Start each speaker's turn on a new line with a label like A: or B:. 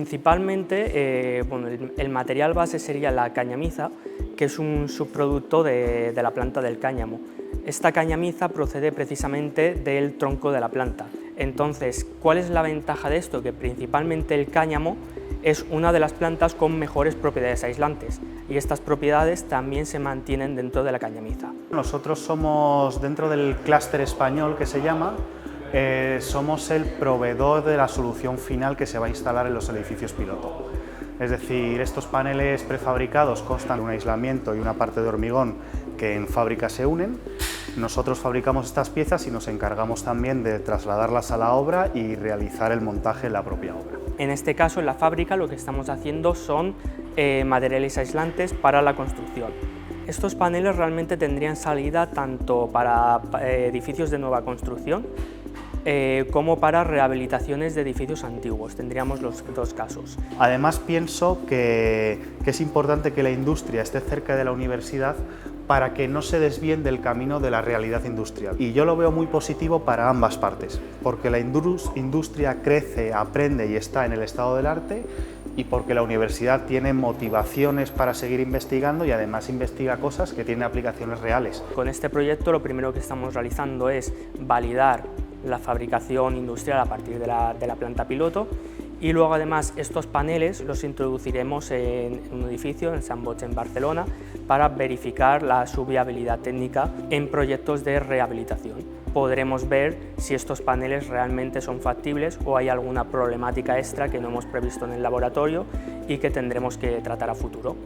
A: Principalmente, el material base sería la cañamiza, que es un subproducto de la planta del cáñamo. Esta cañamiza procede precisamente del tronco de la planta. Entonces, ¿cuál es la ventaja de esto? Que principalmente el cáñamo es una de las plantas con mejores propiedades aislantes y estas propiedades también se mantienen dentro de la cañamiza.
B: Nosotros somos, dentro del clúster español que se llama, somos el proveedor de la solución final que se va a instalar en los edificios piloto. Es decir, estos paneles prefabricados constan de un aislamiento y una parte de hormigón que en fábrica se unen. Nosotros fabricamos estas piezas y nos encargamos también de trasladarlas a la obra y realizar el montaje en la propia obra.
A: En este caso, en la fábrica, lo que estamos haciendo son materiales aislantes para la construcción. Estos paneles realmente tendrían salida tanto para edificios de nueva construcción como para rehabilitaciones de edificios antiguos. Tendríamos los dos casos.
B: Además, pienso que es importante que la industria esté cerca de la universidad para que no se desvíen del camino de la realidad industrial. Y yo lo veo muy positivo para ambas partes, porque la industria crece, aprende y está en el estado del arte, y porque la universidad tiene motivaciones para seguir investigando y además investiga cosas que tienen aplicaciones reales.
A: Con este proyecto lo primero que estamos realizando es validar la fabricación industrial a partir de la planta piloto, y luego además estos paneles los introduciremos en un edificio en Sant Boix, en Barcelona, para verificar su viabilidad técnica en proyectos de rehabilitación. Podremos ver si estos paneles realmente son factibles o hay alguna problemática extra que no hemos previsto en el laboratorio y que tendremos que tratar a futuro.